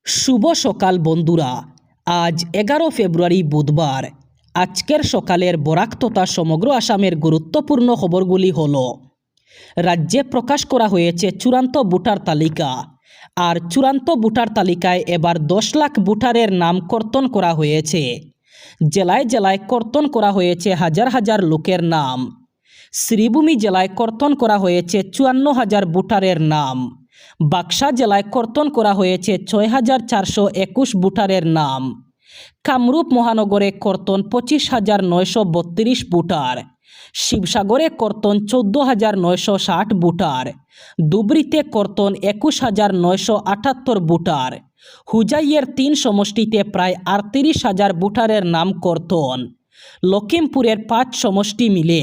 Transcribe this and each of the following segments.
শুভ সকাল বন্ধুরা। আজ 11 ফেব্রুয়ারি বুধবার। আজকের সকালের বরাক তথা সমগ্র আসামের গুরুত্বপূর্ণ খবরগুলি হল, রাজ্যে প্রকাশ করা হয়েছে চূড়ান্ত ভোটার তালিকা। আর চূড়ান্ত ভোটার তালিকায় এবার 10 লাখ ভোটারের নাম কর্তন করা হয়েছে। জেলায় জেলায় কর্তন করা হয়েছে হাজার হাজার লোকের নাম। শ্রীভূমি জেলায় কর্তন করা হয়েছে 54,000 ভোটারের নাম। বাক্সা জেলায় কর্তন করা হয়েছে 6,421 ভোটারের নাম। কামরূপ মহানগরে কর্তন 25,932 ভোটার। শিবসাগরে কর্তন 14,960 ভোটার। ধুবড়ীতে কর্তন 21,978 ভোটার। হুজাইয়ের 3 সমষ্টিতে প্রায় 38,000 ভোটারের নাম কর্তন। লখিমপুরের 5 সমষ্টি মিলে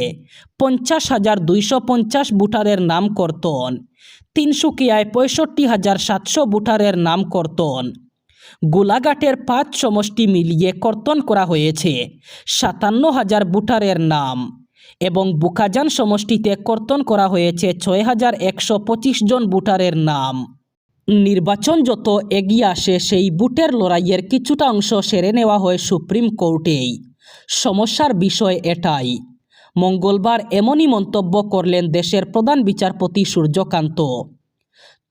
50,250 ভোটারের নাম কর্তন। তিনসুকিয়ায় 65,700 ভোটারের নাম কর্তন। গোলাঘাটের 5 সমষ্টি মিলিয়ে কর্তন করা হয়েছে 57,000 ভোটারের নাম এবং বুকাজান সমষ্টিতে কর্তন করা হয়েছে 6,125 জন ভোটারের নাম। নির্বাচন যত এগিয়ে আসে সেই ভোটের লড়াইয়ের কিছুটা অংশ সেরে নেওয়া হয় সুপ্রিম কোর্টেই। সমস্যার বিষয় এটাই। মঙ্গলবার এমনই মন্তব্য করলেন দেশের প্রধান বিচারপতি সূর্যকান্ত।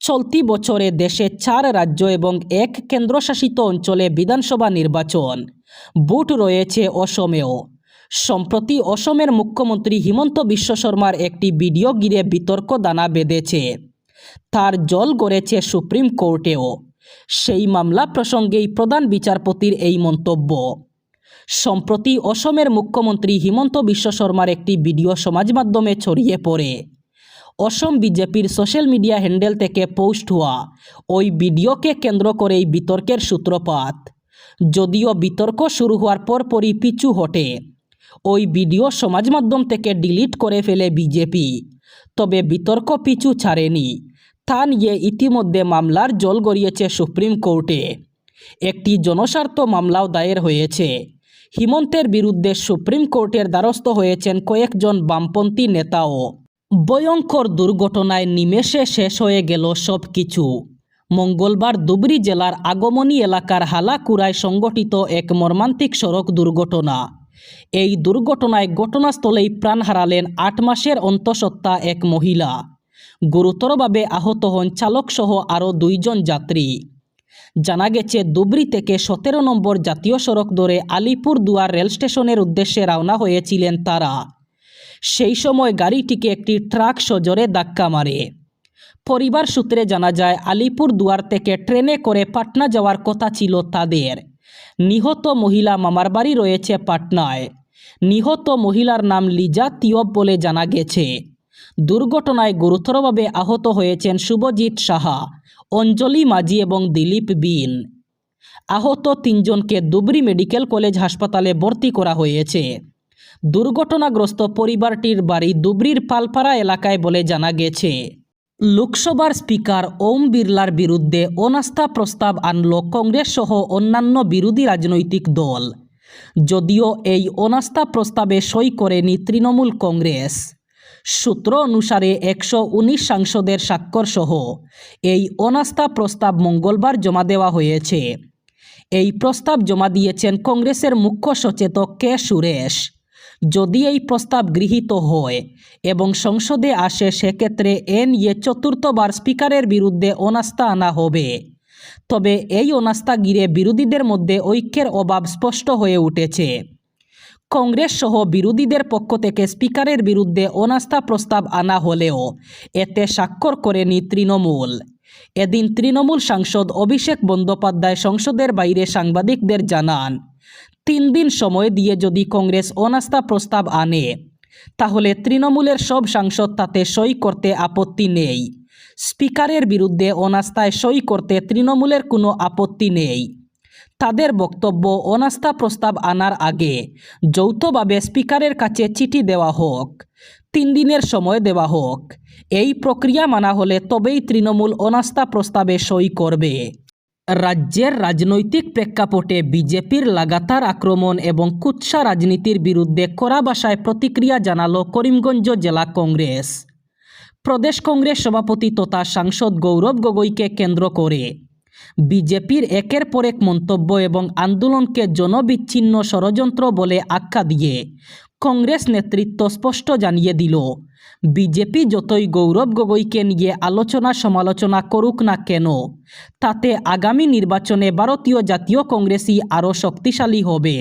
চলতি বছরে দেশে 4 রাজ্য এবং 1 কেন্দ্রশাসিত অঞ্চলে বিধানসভা নির্বাচন। ভোট রয়েছে অসমেও। সম্প্রতি অসমের মুখ্যমন্ত্রী হিমন্ত বিশ্ব শর্মার একটি ভিডিও ঘিরে বিতর্ক দানা বেঁধেছে। তার জল গড়েছে সুপ্রিম কোর্টেও। সেই মামলা প্রসঙ্গেই প্রধান বিচারপতির এই মন্তব্য। সম্প্রতি অসমের মুখ্যমন্ত্রী হিমন্ত বিশ্ব শর্মার একটি ভিডিও সমাজ মাধ্যমে ছড়িয়ে পড়ে। অসম বিজেপির সোশ্যাল মিডিয়া হ্যান্ডেল থেকে পোস্ট হওয়া ওই ভিডিওকে কেন্দ্র করেই বিতর্কের সূত্রপাত। যদিও বিতর্ক শুরু হওয়ার পরপরই পিছু হটে। ওই ভিডিও সমাজ মাধ্যম থেকে ডিলিট করে ফেলে বিজেপি। তবে বিতর্ক পিছু ছাড়েনি। তা নিয়ে ইতিমধ্যে মামলার জল গড়িয়েছে সুপ্রিম কোর্টে। একটি জনস্বার্থ মামলাও দায়ের হয়েছে। হিমন্তের বিরুদ্ধে সুপ্রিম কোর্টের দ্বারস্থ হয়েছেন কয়েকজন বামপন্থী নেতাও। ভয়ঙ্কর দুর্ঘটনায় নিমেষে শেষ হয়ে গেল সব কিছু। মঙ্গলবার ধুবড়ী জেলার আগমনী এলাকার হালাকুড়ায় সংঘটিত এক মর্মান্তিক সড়ক দুর্ঘটনা। এই দুর্ঘটনায় ঘটনাস্থলেই প্রাণ হারালেন 8 মাসের অন্তঃসত্ত্বা এক মহিলা। গুরুতরভাবে আহত হন চালকসহ আরও 2 জন যাত্রী। জানা গেছে, ধুবড়ী থেকে 17 নম্বর জাতীয় সড়ক ধরে আলিপুরদুয়ার রেল স্টেশনের উদ্দেশ্যে রওনা হয়েছিলেন তারা। সেই সময় গাড়িটিকে একটি ট্রাক সজোরে ধাক্কা মারে। পরিবার সূত্রে জানা যায়, আলিপুরদুয়ার থেকে ট্রেনে করে পাটনা যাওয়ার কথা ছিল তাদের। নিহত মহিলা মামার বাড়ি রয়েছে পাটনায়। নিহত মহিলার নাম লিজা তিওব বলে জানা গেছে। দুর্ঘটনায় গুরুতরভাবে আহত হয়েছেন শুভজিৎ সাহা, অঞ্জলি মাঝি এবং দিলীপ বিন। আহত 3 জনকে ধুবড়ী মেডিকেল কলেজ হাসপাতালে ভর্তি করা হয়েছে। দুর্ঘটনাগ্রস্ত পরিবারটির বাড়ি ধুবড়ীর পালপাড়া এলাকায় বলে জানা গেছে। লোকসভার স্পিকার ওম বিড়লার বিরুদ্ধে অনাস্থা প্রস্তাব আনল কংগ্রেস সহ অন্যান্য বিরোধী রাজনৈতিক দল। যদিও এই অনাস্থা প্রস্তাবে সই করেনি তৃণমূল কংগ্রেস। সূত্র অনুসারে 119 সাংসদের স্বাক্ষর সহ এই অনাস্থা প্রস্তাব মঙ্গলবার জমা দেওয়া হয়েছে। এই প্রস্তাব জমা দিয়েছেন কংগ্রেসের মুখ্য সচেতক কে সুরেশ। যদি এই প্রস্তাব গৃহীত হয় এবং সংসদে আসে, সেক্ষেত্রে এ নিয়ে চতুর্থবার স্পিকারের বিরুদ্ধে অনাস্থা আনা হবে। তবে এই অনাস্থা ঘিরে বিরোধীদের মধ্যে ঐক্যের অভাব স্পষ্ট হয়ে উঠেছে। কংগ্রেস সহ বিরোধীদের পক্ষ থেকে স্পিকারের বিরুদ্ধে অনাস্থা প্রস্তাব আনা হলেও এতে স্বাক্ষর করেনি তৃণমূল। এদিন তৃণমূল সাংসদ অভিষেক বন্দ্যোপাধ্যায় সংসদের বাইরে সাংবাদিকদের জানান, 3 দিন সময় দিয়ে যদি কংগ্রেস অনাস্থা প্রস্তাব আনে, তাহলে তৃণমূলের সব সাংসদ তাতে সই করতে আপত্তি নেই। স্পিকারের বিরুদ্ধে অনাস্থায় সই করতে তৃণমূলের কোনো আপত্তি নেই। তাদের বক্তব্য, অনাস্থা প্রস্তাব আনার আগে যৌথভাবে স্পিকারের কাছে চিঠি দেওয়া হোক, 3 দিনের সময় দেওয়া হোক। এই প্রক্রিয়া মানা হলে তবেই তৃণমূল অনাস্থা প্রস্তাবে সই করবে। রাজ্যের রাজনৈতিক প্রেক্ষাপটে বিজেপির লাগাতার আক্রমণ এবং কুৎসা রাজনীতির বিরুদ্ধে কড়া ভাষায় প্রতিক্রিয়া জানালো করিমগঞ্জ জেলা কংগ্রেস। প্রদেশ কংগ্রেস সভাপতি তথা সাংসদ গৌরব গগৈকে কেন্দ্র করে বিজেপির একের পর এক মন্তব্য এবং আন্দোলনকে জনবিচ্ছিন্ন ষড়যন্ত্র বলে আখ্যা দিয়ে কংগ্রেস নেতৃত্ব স্পষ্ট জানিয়ে দিল, বিজেপি যতই গৌরব গগৈকে নিয়ে আলোচনা সমালোচনা করুক না কেন, তাতে আগামী নির্বাচনে ভারতীয় জাতীয় কংগ্রেসই আরও শক্তিশালী হবে।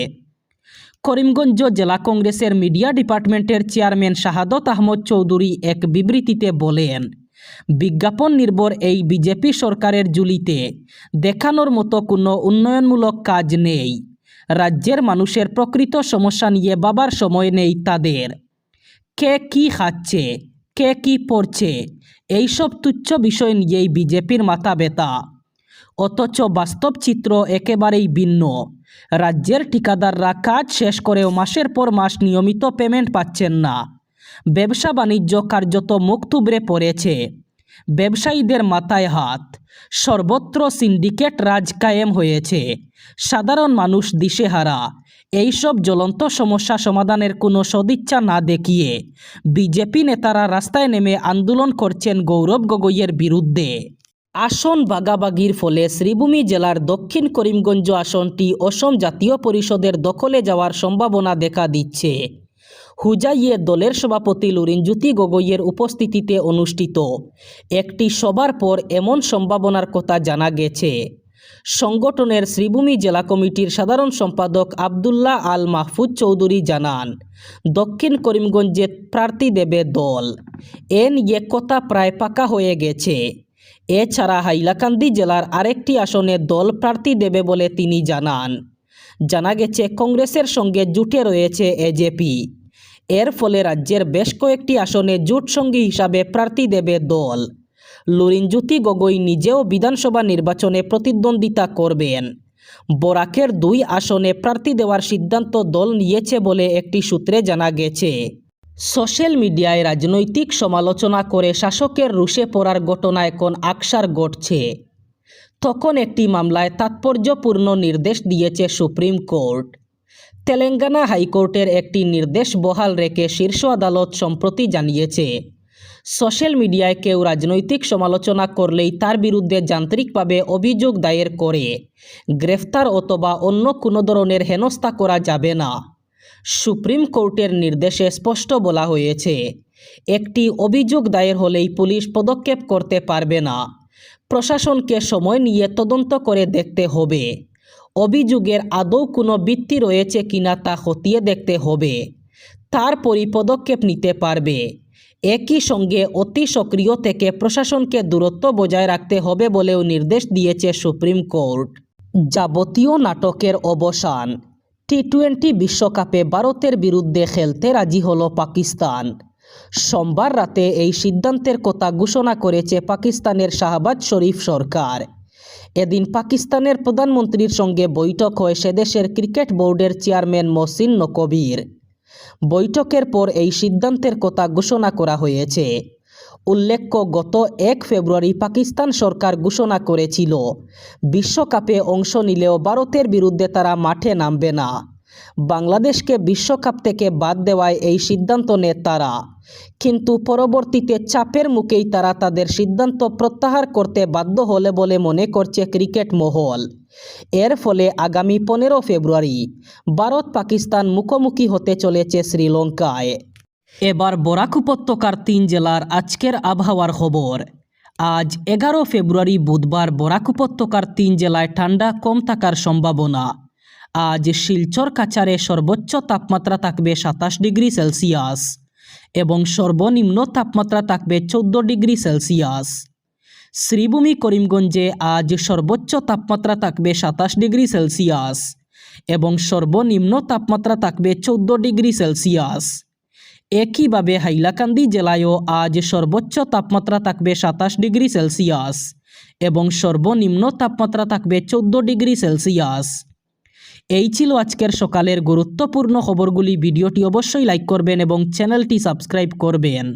করিমগঞ্জ জেলা কংগ্রেসের মিডিয়া ডিপার্টমেন্টের চেয়ারম্যান শাহাদত আহমদ চৌধুরী এক বিবৃতিতে বলেন, বিজ্ঞাপন নির্ভর এই বিজেপি সরকারের ঝুলিতে দেখানোর মতো কোনো উন্নয়নমূলক কাজ নেই। রাজ্যের মানুষের প্রকৃত সমস্যা নিয়ে ভাবার সময় নেই তাদের। কে কি খাচ্ছে, কে কি পড়ছে, এইসব তুচ্ছ বিষয় নিয়েই বিজেপির মাথা ব্যথা। অথচ বাস্তব চিত্র একেবারেই ভিন্ন। রাজ্যের ঠিকাদাররা কাজ শেষ করেও মাসের পর মাস নিয়মিত পেমেন্ট পাচ্ছেন না। ব্যবসা বাণিজ্য কার্যত মুখ থুবড়ে পড়েছে। ব্যবসায়ীদের মাথায় হাত। সর্বত্র সিন্ডিকেট রাজ কায়েম হয়েছে। সাধারণ মানুষ দিশেহারা। এইসব জ্বলন্ত সমস্যা সমাধানের কোনো সদিচ্ছা না দেখিয়ে বিজেপি নেতারা রাস্তায় নেমে আন্দোলন করছেন গৌরব গগৈয়ের বিরুদ্ধে। আসন ভাগাভাগির ফলে শ্রীভূমি জেলার দক্ষিণ করিমগঞ্জ আসনটি অসম জাতীয় পরিষদের দখলে যাওয়ার সম্ভাবনা দেখা দিচ্ছে। হুজাইয়ে দলের সভাপতি লুরিনজ্যোতি গগৈয়ের উপস্থিতিতে অনুষ্ঠিত একটি সভার পর এমন সম্ভাবনার কথা জানা গেছে। সংগঠনের শ্রীভূমি জেলা কমিটির সাধারণ সম্পাদক আবদুল্লাহ আল মাহফুজ চৌধুরী জানান, দক্ষিণ করিমগঞ্জে প্রার্থী দেবে দল। এ নিয়ে কথা প্রায় পাকা হয়ে গেছে। এছাড়া হাইলাকান্দি জেলার আরেকটি আসনে দল প্রার্থী দেবে বলে তিনি জানান। জানা গেছে কংগ্রেসের সঙ্গে জোটে রয়েছে এজেপি। এর ফলে রাজ্যের বেশ কয়েকটি আসনে জোট সঙ্গী হিসাবে প্রার্থী দেবে দল। লুরিনজ্যোতি গগৈ নিজেও বিধানসভা নির্বাচনে প্রতিদ্বন্দ্বিতা করবেন। বরাকের 2 আসনে প্রার্থী দেওয়ার সিদ্ধান্ত দল নিয়েছে বলে একটি সূত্রে জানা গেছে। সোশ্যাল মিডিয়ায় রাজনৈতিক সমালোচনা করে শাসকের রুষে পড়ার ঘটনা এখন আকসার ঘটছে। তখন একটি মামলায় তাৎপর্যপূর্ণ নির্দেশ দিয়েছে সুপ্রিম কোর্ট। তেলেঙ্গানা হাইকোর্টের একটি নির্দেশ বহাল রেখে শীর্ষ আদালত সম্প্রতি জানিয়েছে, সোশ্যাল মিডিয়ায় কেউ রাজনৈতিক সমালোচনা করলেই তার বিরুদ্ধে যান্ত্রিকভাবে অভিযোগ দায়ের করে গ্রেফতার অথবা অন্য কোনো ধরনের হেনস্থা করা যাবে না। সুপ্রিম কোর্টের নির্দেশে স্পষ্ট বলা হয়েছে, একটি অভিযোগ দায়ের হলেই পুলিশ পদক্ষেপ করতে পারবে না। প্রশাসনকে সময় নিয়ে তদন্ত করে দেখতে হবে। অভিযোগের আদৌ কোনো ভিত্তি রয়েছে কিনা তা খতিয়ে দেখতে হবে। তারপরই পদক্ষেপ নিতে পারবে। একই সঙ্গে অতি সক্রিয় থেকে প্রশাসনকে দূরত্ব বজায় রাখতে হবে বলেও নির্দেশ দিয়েছে সুপ্রিম কোর্ট। যাবতীয় নাটকের অবসান। টি-20 বিশ্বকাপে ভারতের বিরুদ্ধে খেলতে রাজি হলো পাকিস্তান। সোমবার রাতে এই সিদ্ধান্তের কথা ঘোষণা করেছে পাকিস্তানের শাহবাজ শরীফ সরকার। এদিন পাকিস্তানের প্রধানমন্ত্রীর সঙ্গে বৈঠক হয় সেদেশের ক্রিকেট বোর্ডের চেয়ারম্যান মহসিন নকভীর। বৈঠকের পর এই সিদ্ধান্তের কথা ঘোষণা করা হয়েছে। উল্লেখ্য, গত 1 ফেব্রুয়ারি পাকিস্তান সরকার ঘোষণা করেছিল, বিশ্বকাপে অংশ নিলেও ভারতের বিরুদ্ধে তারা মাঠে নামবে না। বাংলাদেশকে বিশ্বকাপ থেকে বাদ দেওয়ায় এই সিদ্ধান্ত নেয় তারা। কিন্তু পরবর্তীতে চাপের মুখেই তারা তাদের সিদ্ধান্ত প্রত্যাহার করতে বাধ্য হলে বলে মনে করছে ক্রিকেট মহল। এর ফলে আগামী 15 ফেব্রুয়ারি ভারত পাকিস্তান মুখোমুখি হতে চলেছে শ্রীলঙ্কায়। এবার বরাক উপত্যকার 3 জেলার আজকের আবহাওয়ার খবর। আজ 11 ফেব্রুয়ারি বুধবার বরাক উপত্যকার 3 জেলায় ঠান্ডা কম থাকার সম্ভাবনা। আজ শিলচর কাছাড়ে সর্বোচ্চ তাপমাত্রা থাকবে 27 ডিগ্রি সেলসিয়াস এবং সর্বনিম্ন তাপমাত্রা থাকবে 14 ডিগ্রি সেলসিয়াস। শ্রীভূমি করিমগঞ্জে আজ সর্বোচ্চ তাপমাত্রা থাকবে 27 ডিগ্রি সেলসিয়াস এবং সর্বনিম্ন তাপমাত্রা থাকবে 14 ডিগ্রি সেলসিয়াস। একইভাবে হাইলাকান্দি জেলায়ও আজ সর্বোচ্চ তাপমাত্রা থাকবে 27 ডিগ্রি সেলসিয়াস এবং সর্বনিম্ন তাপমাত্রা থাকবে 14 ডিগ্রি সেলসিয়াস। এই ছিল আজকের সকালের গুরুত্বপূর্ণ খবরগুলি। ভিডিওটি অবশ্যই লাইক করবেন এবং চ্যানেলটি সাবস্ক্রাইব করবেন।